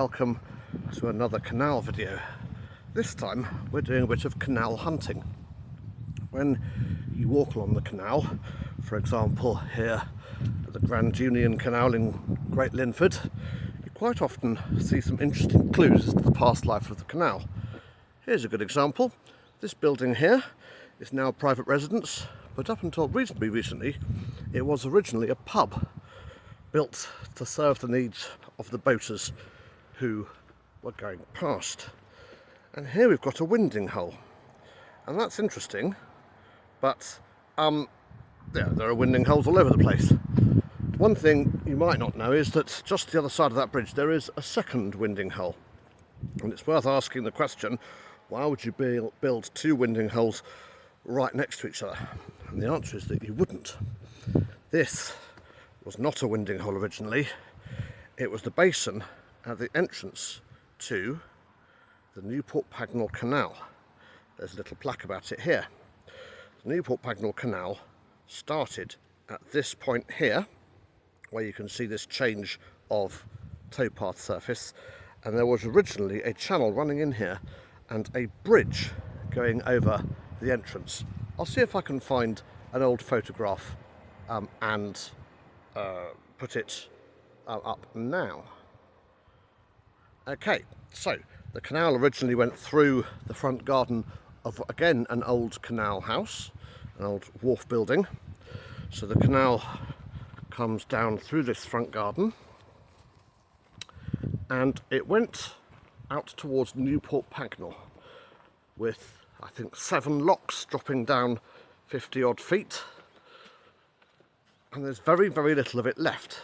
welcome to another canal video. This time we're doing a bit of canal hunting. When you walk along the canal, for example here at the Grand Union Canal in Great Linford, you quite often see some interesting clues as to the past life of the canal. Here's a good example. This building here is now a private residence, but up until reasonably recently it was originally a pub built to serve the needs of the boaters who were going past. And here we've got a winding hole, and that's interesting, but there are winding holes all over the place. One thing you might not know is that just the other side of that bridge there is a second winding hole, and it's worth asking the question, why would you build two winding holes right next to each other? And the answer is that you wouldn't. This was not a winding hole originally. It was the basin at the entrance to the Newport Pagnell Canal. There's a little plaque about it here. The Newport Pagnell Canal started at this point here, where you can see this change of towpath surface, and there was originally a channel running in here and a bridge going over the entrance. I'll see if I can find an old photograph and put it up now. Okay, so the canal originally went through the front garden of, again, an old canal house, an old wharf building. So the canal comes down through this front garden and it went out towards Newport Pagnell with, I think, 7 locks dropping down 50 odd feet. And there's very, very little of it left.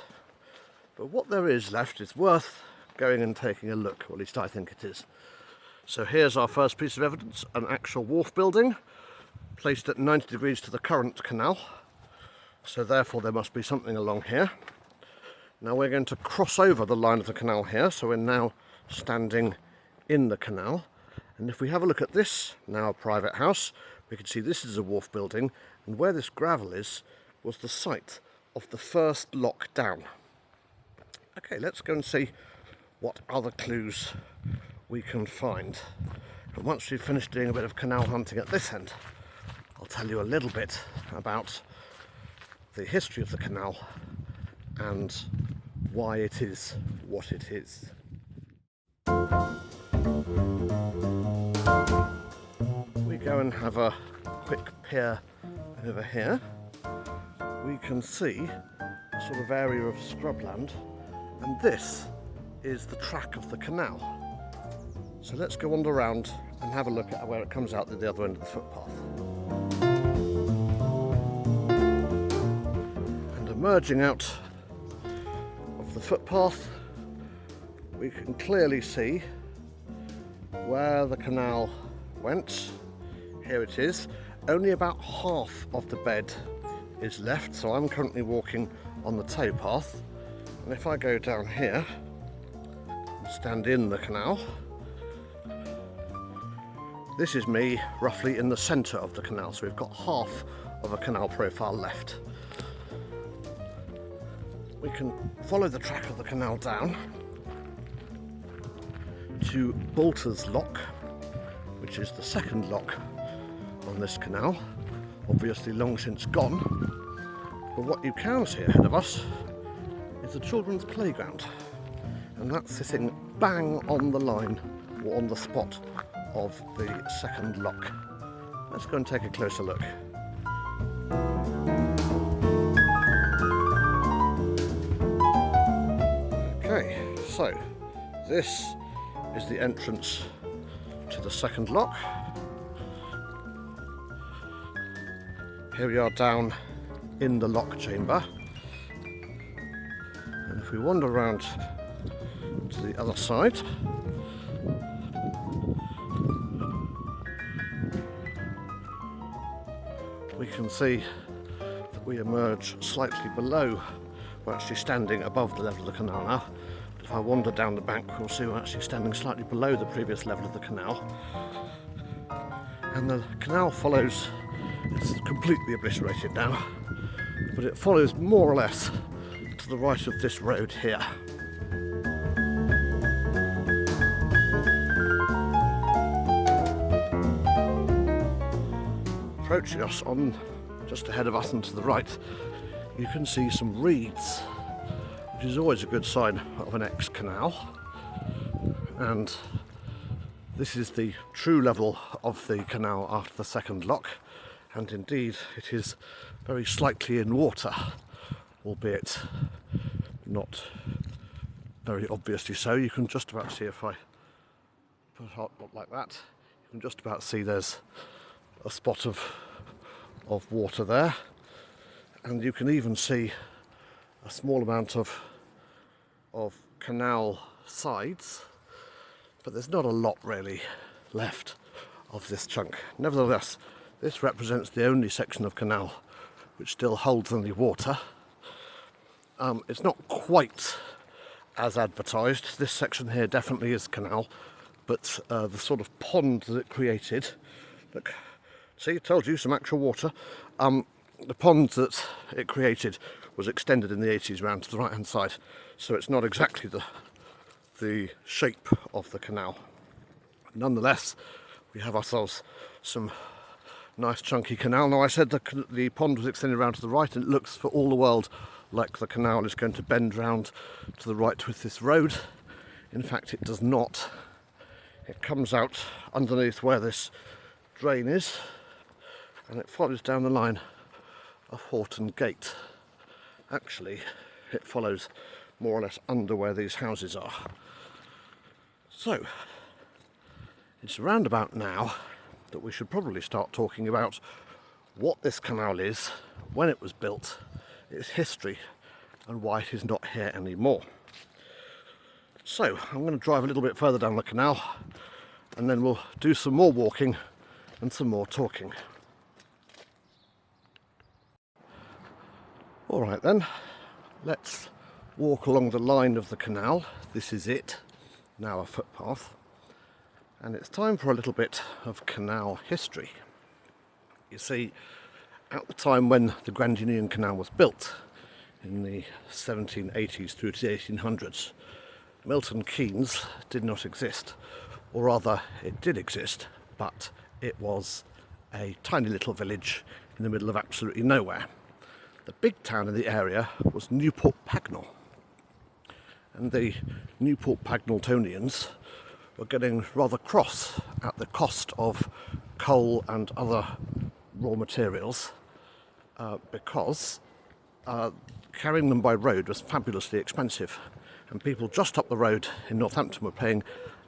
But what there is left is worth going and taking a look, or at least I think it is. So here's our first piece of evidence, an actual wharf building placed at 90 degrees to the current canal. So therefore there must be something along here. Now we're going to cross over the line of the canal here, so we're now standing in the canal. And if we have a look at this, now a private house, we can see this is a wharf building, and where this gravel is was the site of the first lock down. Okay, let's go and see what other clues we can find. And once we've finished doing a bit of canal hunting at this end, I'll tell you a little bit about the history of the canal and why it is what it is. We go and have a quick peer over here. We can see a sort of area of scrubland, and this is the track of the canal. So let's go wander around and have a look at where it comes out at the other end of the footpath. And emerging out of the footpath, we can clearly see where the canal went. Here it is. Only about half of the bed is left, so I'm currently walking on the towpath, and if I go down here and stand in the canal, this is me roughly in the centre of the canal, so we've got half of a canal profile left. We can follow the track of the canal down to Bolter's Lock, which is the second lock on this canal, obviously long since gone. But what you can see ahead of us is a children's playground, and that's sitting bang on the line, or on the spot of the second lock. Let's go and take a closer look. Okay, so this is the entrance to the second lock. Here we are down in the lock chamber, and if we wander around to the other side, we can see that we emerge slightly below. We're actually standing above the level of the canal now. But if I wander down the bank, we'll see we're actually standing slightly below the previous level of the canal. And the canal follows, it's completely obliterated now, but it follows more or less to the right of this road here. approaching us, on just ahead of us and to the right, you can see some reeds, which is always a good sign of an ex-canal. And this is the true level of the canal after the second lock, and indeed it is very slightly in water, albeit not very obviously so. You can just about see, if I put it up like that, you can just about see there's a spot of water there, and you can even see a small amount of canal sides, but there's not a lot really left of this chunk. Nevertheless, this represents the only section of canal which still holds any water. It's not quite as advertised. This section here definitely is canal, but the sort of pond that it created, look, see, it told you some actual water. The pond that it created was extended in the 80s round to the right hand side, so it's not exactly the shape of the canal. Nonetheless, we have ourselves some nice chunky canal. Now, I said the pond was extended around to the right, and it looks for all the world like the canal is going to bend round to the right with this road. In fact, it does not. It comes out underneath where this drain is, and it follows down the line of Horton Gate. Actually, it follows more or less under where these houses are. So, it's around about now that we should probably start talking about what this canal is, when it was built, its history, and why it is not here anymore. So, I'm going to drive a little bit further down the canal, and then we'll do some more walking and some more talking. Alright then, let's walk along the line of the canal. This is it, now a footpath. And it's time for a little bit of canal history. You see, at the time when the Grand Union Canal was built, in the 1780s through to the 1800s, Milton Keynes did not exist. Or rather, it did exist, but it was a tiny little village in the middle of absolutely nowhere. The big town in the area was Newport, Pagnell. And the Newport Pagnelltonians were getting rather cross at the cost of coal and other raw materials because carrying them by road was fabulously expensive, and people just up the road in Northampton were paying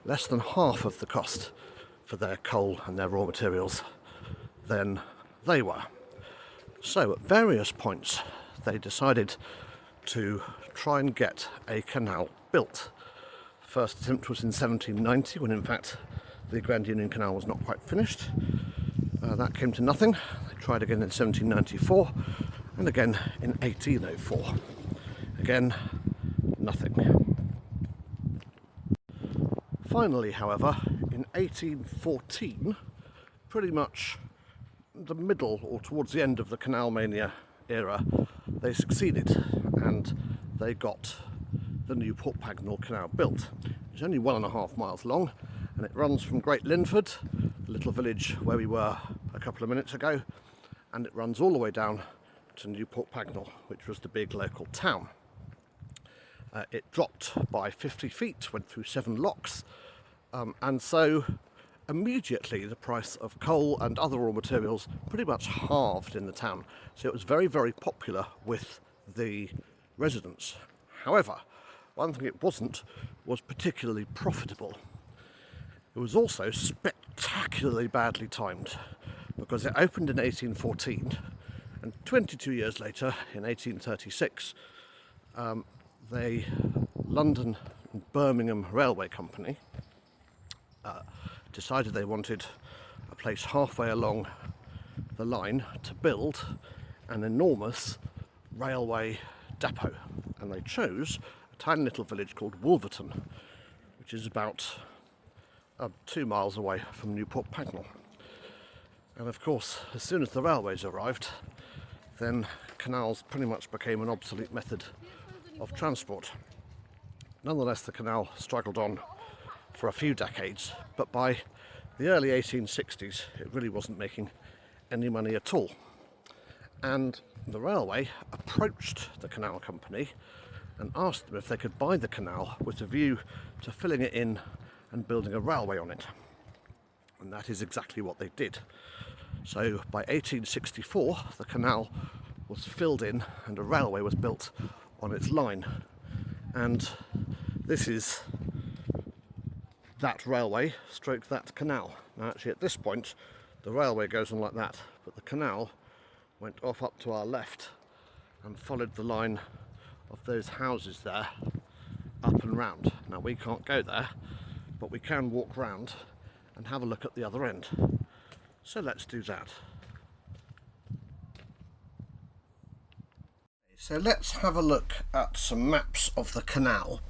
less than half of the cost for their coal and their raw materials than they were. So at various points they decided to try and get a canal built. First attempt was in 1790, when in fact the Grand Union Canal was not quite finished. That came to nothing. They tried again in 1794 and again in 1804. Again, nothing. Finally, however, in 1814, pretty much the middle or towards the end of the Canal Mania era, they succeeded and they got the Newport Pagnell Canal built. It's only 1.5 miles long, and it runs from Great Linford, the little village where we were a couple of minutes ago, and it runs all the way down to Newport Pagnell, which was the big local town. It dropped by 50 feet, went through 7 locks, and so immediately the price of coal and other raw materials pretty much halved in the town. So it was very, very popular with the residents. However, one thing it wasn't was particularly profitable. It was also spectacularly badly timed, because it opened in 1814, and 22 years later, in 1836, the London and Birmingham Railway Company decided they wanted a place halfway along the line to build an enormous railway depot, and they chose a tiny little village called Wolverton, which is about 2 miles away from Newport Pagnell. And of course, as soon as the railways arrived, then canals pretty much became an obsolete method of transport. Nonetheless, the canal struggled on for a few decades, but by the early 1860s it really wasn't making any money at all. And the railway approached the canal company and asked them if they could buy the canal with a view to filling it in and building a railway on it. And that is exactly what they did. So by 1864 the canal was filled in and a railway was built on its line. And this is that railway stroke that canal. Now actually at this point the railway goes on like that, but the canal went off up to our left and followed the line of those houses there up and round. Now we can't go there, but we can walk round and have a look at the other end. So let's do that. So let's have a look at some maps of the canal.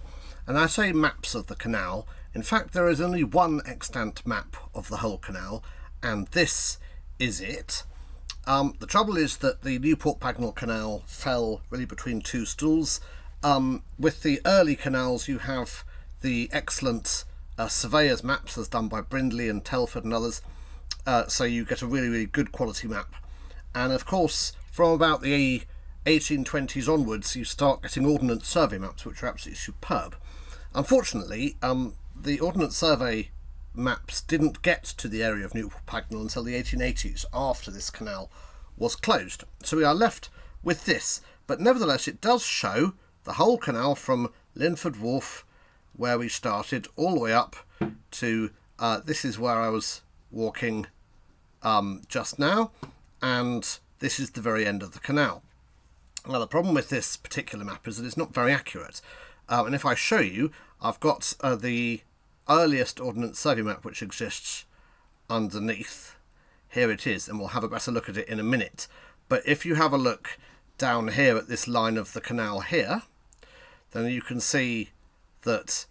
And I say maps of the canal, in fact there is only one extant map of the whole canal, and this is it. The trouble is that the Newport Pagnell Canal fell really between two stools. With the early canals you have the excellent surveyor's maps as done by Brindley and Telford and others, so you get a really good quality map. And of course from about the 1820s onwards you start getting Ordnance Survey maps, which are absolutely superb. Unfortunately the Ordnance Survey maps didn't get to the area of Newport Pagnell until the 1880s, after this canal was closed. So we are left with this, but nevertheless it does show the whole canal from Linford Wharf, where we started, all the way up to this is where I was walking just now, and this is the very end of the canal. Now the problem with this particular map is that it's not very accurate, and if I show you, I've got the earliest Ordnance Survey map which exists underneath. Here it is, and we'll have a better look at it in a minute. But if you have a look down here at this line of the canal here, then you can see that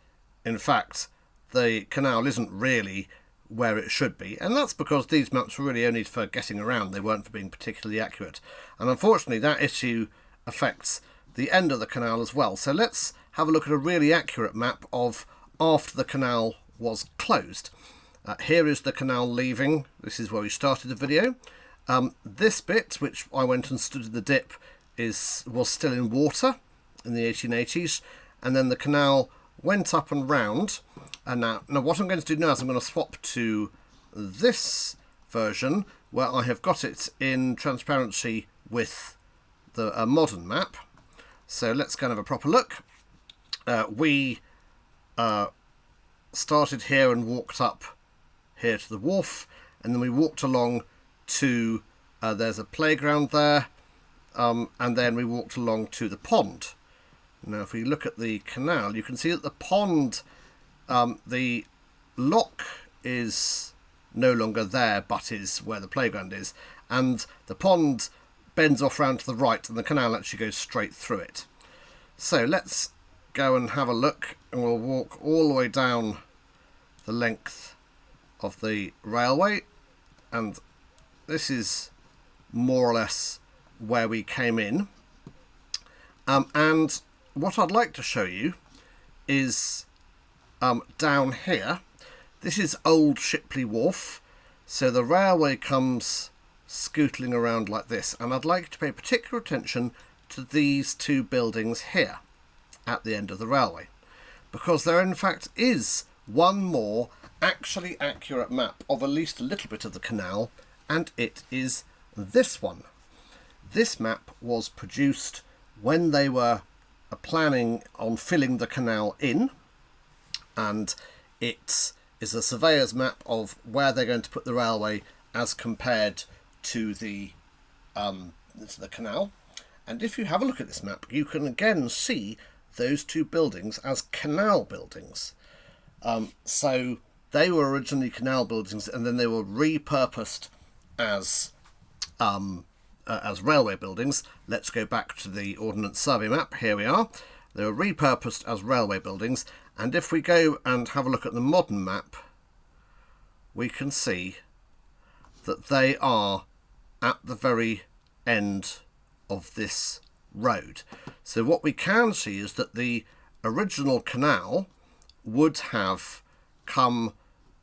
in fact the canal isn't really where it should be, and that's because these maps were really only for getting around, they weren't for being particularly accurate. And unfortunately that issue affects the end of the canal as well. So let's have a look at a really accurate map of after the canal was closed. Here is the canal leaving. This is where we started the video. This bit, which I went and stood at the dip, was still in water in the 1880s, and then the canal went up and round. And now what I'm going to do now is I'm going to swap to this version where I have got it in transparency with the modern map. So let's go and have a proper look. We started here and walked up here to the wharf, and then we walked along to there's a playground there, and then we walked along to the pond. Now if we look at the canal, you can see that the pond, the lock is no longer there but is where the playground is, and the pond bends off round to the right and the canal actually goes straight through it. So let's go and have a look, and we'll walk all the way down the length of the railway, and this is more or less where we came in. And what I'd like to show you is down here. This is Old Shipley Wharf, so the railway comes scootling around like this, and I'd like to pay particular attention to these two buildings here at the end of the railway, because there in fact is one more actually accurate map of at least a little bit of the canal, and it is this one. This map was produced when they were planning on filling the canal in, and it is a surveyor's map of where they're going to put the railway as compared to the canal. And if you have a look at this map, you can again see those two buildings as canal buildings. So they were originally canal buildings, and then they were repurposed as railway buildings. Let's go back to the Ordnance Survey map. Here we are. They were repurposed as railway buildings, and if we go and have a look at the modern map, we can see that they are at the very end of this road. So what we can see is that the original canal would have come,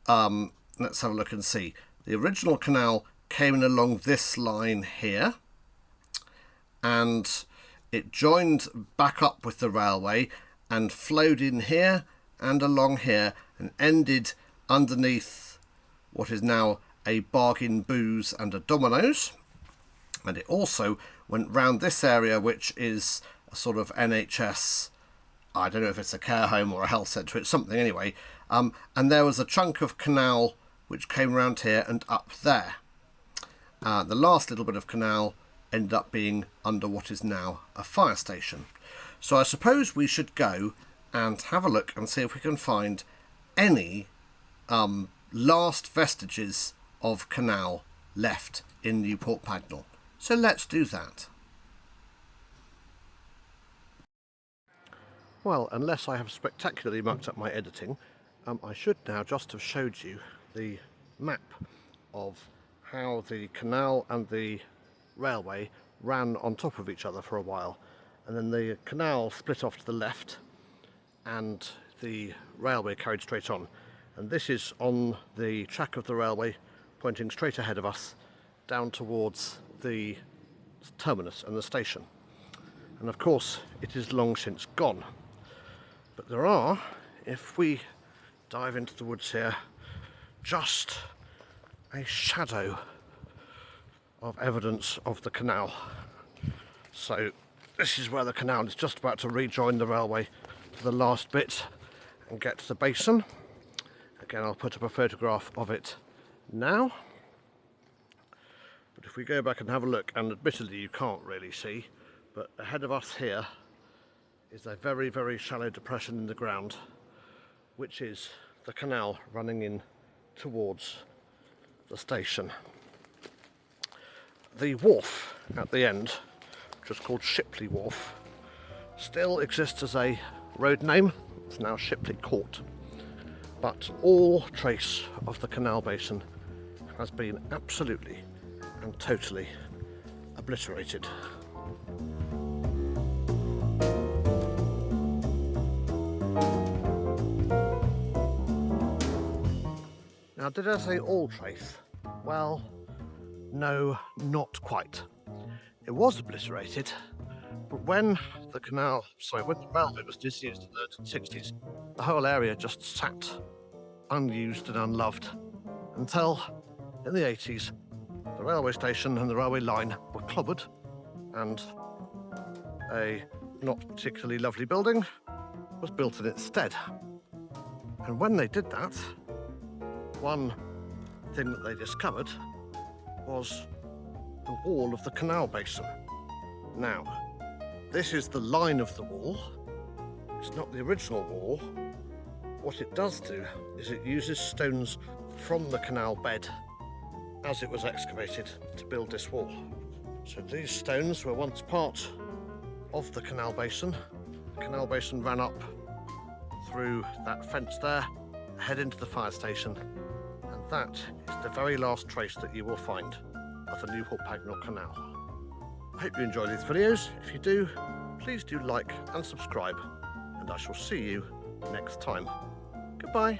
let's have a look and see. The original canal came in along this line here, and it joined back up with the railway and flowed in here and along here and ended underneath what is now a Bargain Booze and a Domino's. And it also went round this area, which is a sort of NHS, I don't know if it's a care home or a health centre, it's something anyway. And there was a chunk of canal which came around here and up there. The last little bit of canal ended up being under what is now a fire station. So I suppose we should go and have a look and see if we can find any last vestiges of canal left in Newport Pagnell. So let's do that. Well, unless I have spectacularly mucked up my editing, I should now just have showed you the map of how the canal and the railway ran on top of each other for a while, and then the canal split off to the left and the railway carried straight on. And this is on the track of the railway pointing straight ahead of us down towards the terminus and the station. And of course it is long since gone, but there are, if we dive into the woods here, just a shadow of evidence of the canal. So this is where the canal is just about to rejoin the railway to the last bit and get to the basin. Again, I'll put up a photograph of it now. But if we go back and have a look, and admittedly you can't really see, but ahead of us here is a very, very shallow depression in the ground, which is the canal running in towards the station. The wharf at the end, which was called Shipley Wharf, still exists as a road name. It's now Shipley Court. But all trace of the canal basin has been absolutely and totally obliterated. Now, did I say all trace? Well, no, not quite. It was obliterated, but when the railway was disused in the 60s, the whole area just sat unused and unloved until in the 80s the railway station and the railway line were clobbered and a not particularly lovely building was built in its stead. And when they did that, one thing that they discovered was the wall of the canal basin. Now, this is the line of the wall. It's not the original wall. What it does do is it uses stones from the canal bed as it was excavated to build this wall. So these stones were once part of the canal basin. The canal basin ran up through that fence there, head into the fire station, and that is the very last trace that you will find of the Newport Pagnell Canal. I hope you enjoy these videos. If you do, please do like and subscribe, and I shall see you next time. Goodbye.